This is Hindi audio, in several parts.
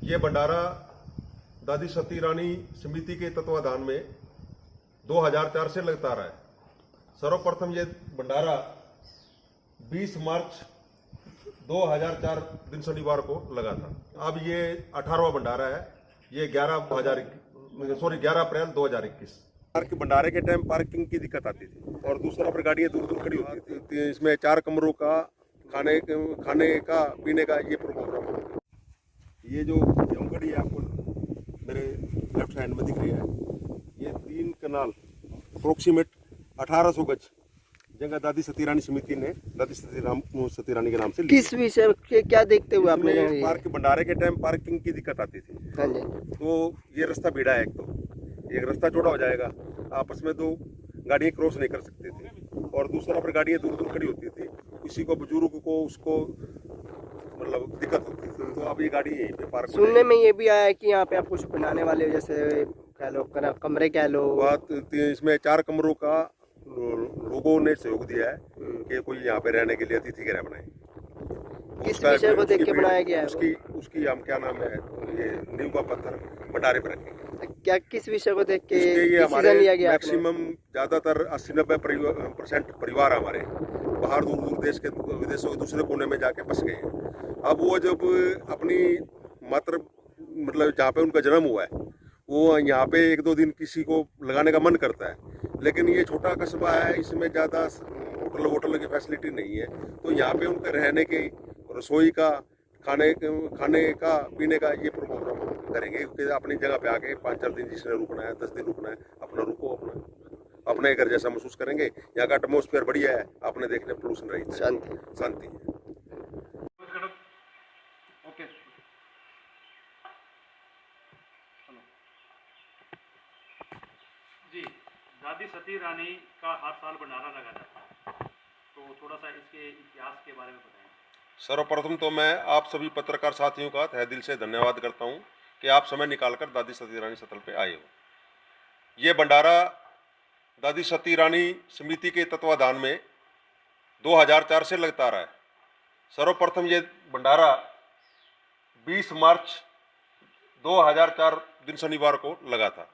ये भंडारा दादी सती रानी समिति के तत्वाधान में 2004 से लगता रहा है। सर्वप्रथम ये भंडारा 20 मार्च 2004 दिन शनिवार को लगा था। अब ये 18वां भंडारा है। ये 11 अप्रैल 2021। भंडारे के टाइम पार्किंग की दिक्कत आती थी और दूसरा पर गाड़ियाँ दूर दूर खड़ी होती थी। इसमें 4 कमरों का खाने का पीने का ये प्रोग्राम है। ये जो गेहूं है आपको मेरे लेफ्ट हैंड में दिख रही है, ये 3 कनाल अप्रोक्सीमेट 1800 गज जगह दादी सती रानी समिति ने दादी सती रानी के नाम से किस विषय के क्या देखते हुए आपने पार्क भंडारे के टाइम पार्किंग की दिक्कत आती थी। हाँ जी। तो ये रास्ता भिड़ा है, एक रास्ता चौड़ा हो जाएगा, आपस में 2 गाड़ियाँ क्रॉस नहीं कर सकती थी और दूसरा पर गाड़ियाँ दूर दूर खड़ी होती थी। किसी को बुजुर्ग को उसको मतलब दिक्कत होती थी, तो अब ये गाड़ी यहीं पे पार्क। सुनने में ये भी आया है कि यहाँ पे आप कुछ बनाने वाले हो, जैसे कह लो कमरे कह लो। बात इसमें 4 कमरों का लोगों ने सहयोग दिया है कि कोई यहाँ पे रहने के लिए अतिथि गृह बनाए। किस विषय को देख के बनाया गया है? उसकी हम क्या नाम है, ये नींव का पत्थर भंडारे पर रखेंगे। क्या किस विषय को देख के ये हमारे लिया गया? मैक्सिमम ज्यादातर 80-90% परिवार हमारे बाहर दूर दूर देश के विदेशों के दूसरे कोने में जाके बस गए हैं। अब वो जब अपनी मतलब जहाँ पे उनका जन्म हुआ है, वो यहाँ पे 1-2 दिन किसी को लगाने का मन करता है, लेकिन ये छोटा कस्बा है, इसमें ज़्यादा होटल की फैसिलिटी नहीं है। तो यहाँ पे उनके रहने की, रसोई का, खाने का पीने का ये प्रोग्राम करेंगे कि अपनी जगह पे आके 5-4 दिन जिसने रुकना है, 10 दिन रुकना है, अपना रुको, अपने घर जैसा महसूस करेंगे। यहाँ का एटमोस्फेयर बढ़िया है, आपने देखने पोल्यूशन रही शांति है। जी, दादी सती रानी का हर साल भंडारा लगा जाता है, तो थोड़ा सा इसके इतिहास के बारे में बताएं। सर्वप्रथम तो मैं आप सभी पत्रकार साथियों का तहे दिल से धन्यवाद करता हूं कि आप समय निकालकर दादी सती रानी स्थल पे आए हो। ये भंडारा दादी सती रानी समिति के तत्वाधान में 2004 से लगता रहा है। सर्वप्रथम ये भंडारा 20 मार्च 2004 दिन शनिवार को लगा था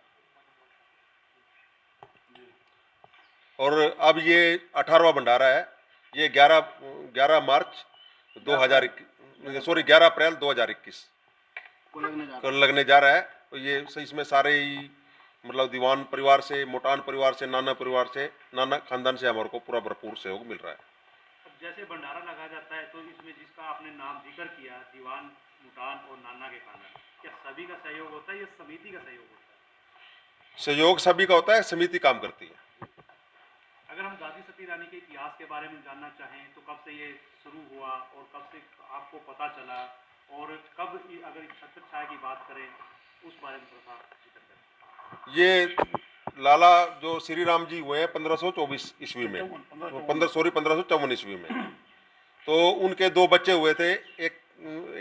और अब ये 18वां भंडारा है। ये 11 अप्रैल 2021 को लगने जा रहा है। तो ये इसमें सारे ही मतलब दीवान परिवार से, मोटान परिवार से, नाना खानदान से हमारे को पूरा भरपूर सहयोग मिल रहा है। अब जैसे भंडारा लगा जाता है तो इसमें जिसका आपने नाम जिक्र किया, दीवान, मोटान और नाना के खानदान, क्या सभी का सहयोग होता है या समिति का सहयोग होता है? सहयोग सभी का होता है, समिति काम करती है। अगर हम दादी सती रानी के इतिहास के बारे में जानना चाहें तो कब से ये शुरू हुआ और कब से आपको पता चला, और कब, अगर छत्र छाया की बात करें उस बारे में थोड़ा जिक्र करें। ये लाला जो श्री राम जी हुए हैं 1524 ईस्वी में, 1554 ईस्वी में, तो उनके 2 बच्चे हुए थे।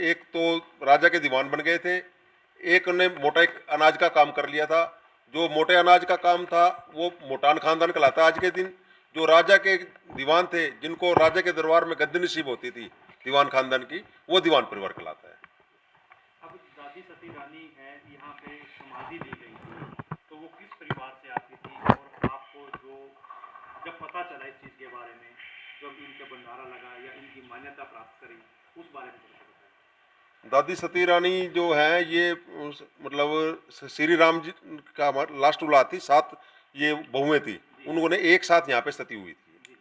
एक तो राजा के दीवान बन गए थे, एक ने मोटे अनाज का काम कर लिया था। जो मोटे अनाज का काम था वो मोटान खानदान कहलाता है आज के दिन। जो राजा के दीवान थे, जिनको राजा के दरबार में गद्दी नसीब होती थी दीवान खानदान की, वो दीवान परिवार कहलाता है। अब दादी सती रानी है, यहाँ पे समाधि दी गई थी, तो वो किस परिवार से आती थी, और आपको जब पता चला इस चीज़ के बारे में, जब इनके भंडारा लगा या इनकी मान्यता प्राप्त करी, उस बारे में थोड़ा बताएं। दादी सती रानी जो है ये मतलब श्री राम जी का लास्ट औलाद थी। 7 ये बहुएं थी, उन्होंने एक साथ यहाँ पे सती हुई थी।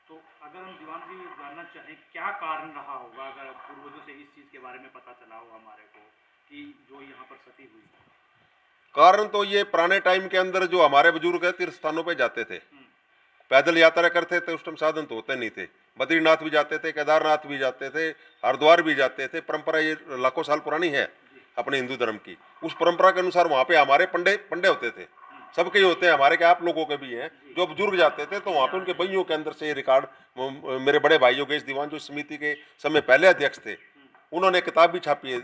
तो अगर हम दीवान जी जानना चाहें क्या कारण रहा होगा, अगर पूर्वजों से इस चीज़ के बारे में पता चला हो हमारे को कि जो यहाँ पर सती हुई? कारण तो ये पुराने टाइम के अंदर जो हमारे बुजुर्ग है तीर्थ स्थानों पे जाते थे, पैदल यात्रा करते थे। उस टाइम साधन तो होते नहीं थे। बद्रीनाथ भी जाते थे, केदारनाथ भी जाते थे, हरिद्वार भी जाते थे। परंपरा ये लाखों साल पुरानी है अपने हिंदू धर्म की। उस परंपरा के अनुसार वहाँ पे हमारे पंडे होते थे, सबके ही होते हैं, हमारे के आप लोगों के भी हैं। जो बुजुर्ग जाते थे तो वहाँ पे उनके बइयों के अंदर से ये रिकॉर्ड, मेरे बड़े भाई योगेश दीवान जो समिति के समय पहले अध्यक्ष थे, उन्होंने किताब भी छापी है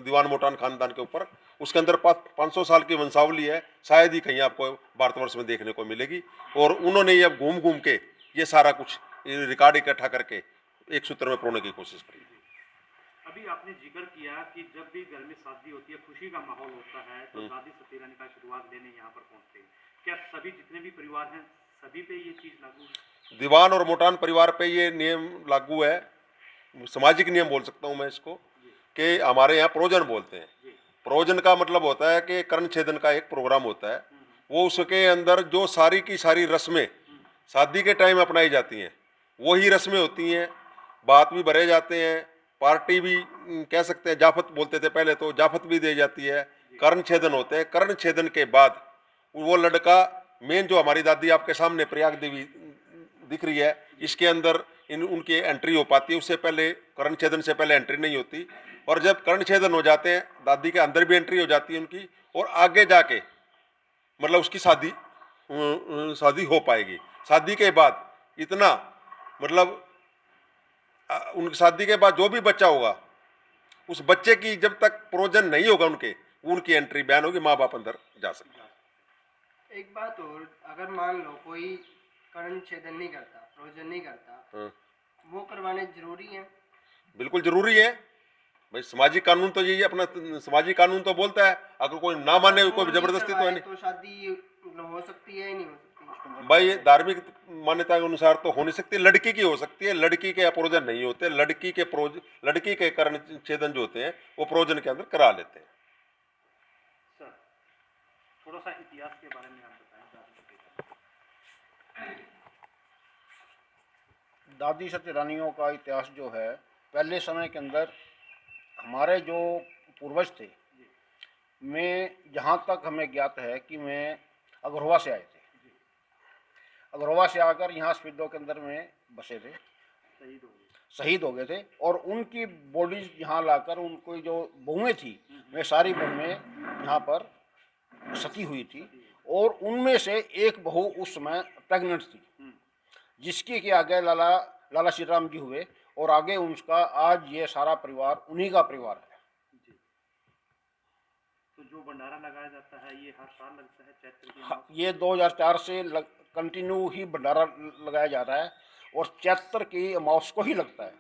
दीवान मोटान खानदान के ऊपर। उसके अंदर 500 साल की वंशावली है, शायद ही कहीं आपको भारतवर्ष में देखने को मिलेगी। और उन्होंने ये अब घूम घूम के ये सारा कुछ रिकॉर्ड इकट्ठा करके एक सूत्र में परोने की कोशिश करी। अभी आपने जिक्र किया कि जब भी घर में शादी होती है, खुशी का माहौल होता है, तो दादी सती रानी का शुरुआत लेने यहाँ पर पहुँचते हैं। क्या सभी जितने भी परिवार हैं सभी पे ये चीज़ लागू है? दीवान और मोटान परिवार पे ये नियम लागू है, सामाजिक नियम बोल सकता हूँ मैं इसको, कि हमारे यहाँ प्रोजन बोलते हैं। प्रोजन का मतलब होता है कि कर्ण छेदन का एक प्रोग्राम होता है, वो उसके अंदर जो सारी की सारी रस्में शादी के टाइम अपनाई जाती हैं वही रस्में होती हैं। बात भी भरे जाते हैं, पार्टी भी कह सकते हैं, जाफत बोलते थे पहले, तो जाफत भी दी जाती है। कर्ण छेदन होते हैं। कर्ण छेदन के बाद वो लड़का, मेन जो हमारी दादी आपके सामने प्रयाग देवी दिख रही है, इसके अंदर उनकी एंट्री हो पाती है। उससे पहले, कर्ण छेदन से पहले एंट्री नहीं होती। और जब कर्ण छेदन हो जाते हैं, दादी के अंदर भी एंट्री हो जाती है उनकी, और आगे जाके मतलब उसकी शादी हो पाएगी। शादी के बाद इतना मतलब उनकी शादी के बाद जो भी बच्चा होगा, उस बच्चे की जब तक प्रोजन नहीं होगा उनकी एंट्री बैन होगी, माँ बाप अंदर जा सकते हैं। एक बात और, अगर मान लो कोई कर्ण छेदन नहीं करता, प्रोजन नहीं करता, वो करवाने जरूरी है? बिल्कुल जरूरी है भाई। सामाजिक कानून तो यही अपना सामाजिक कानून तो बोलता है, अगर कोई ना माने, कोई जबरदस्ती तो है नहीं। तो शादी मतलब हो सकती है, नहीं हो सकती? भाई धार्मिक मान्यता के अनुसार तो हो नहीं सकती। लड़की की हो सकती है, लड़की के प्रोजन नहीं होते। लड़की के कर्ण छेदन जो होते हैं वो प्रोजन के अंदर करा लेते हैं। सर, थोड़ा सा इतिहास के बारे में आप बताएं। दादी सती रानियों का इतिहास जो है, पहले समय के अंदर हमारे जो पूर्वज थे, मैं जहाँ तक हमें ज्ञात है कि मैं अग्रवा से आए थे। अग्रवा से आकर यहाँ स्पीडो के अंदर में बसे थे, शहीद हो गए थे। और उनकी बॉडी यहाँ लाकर उनको जो बहुएं थी, वे सारी बहुएं यहाँ पर सती हुई थी। और उनमें से एक बहू उस समय प्रेग्नेंट थी, जिसकी के आगे लाला श्री राम जी हुए, और आगे उनका आज ये सारा परिवार उन्हीं का परिवार है। तो जो भंडारा लगाया जाता है ये हर साल लगता है चैत्र की? ये 2004 से कंटिन्यू ही भंडारा लगाया जा रहा है, और चैत्र की अमावस को ही लगता है।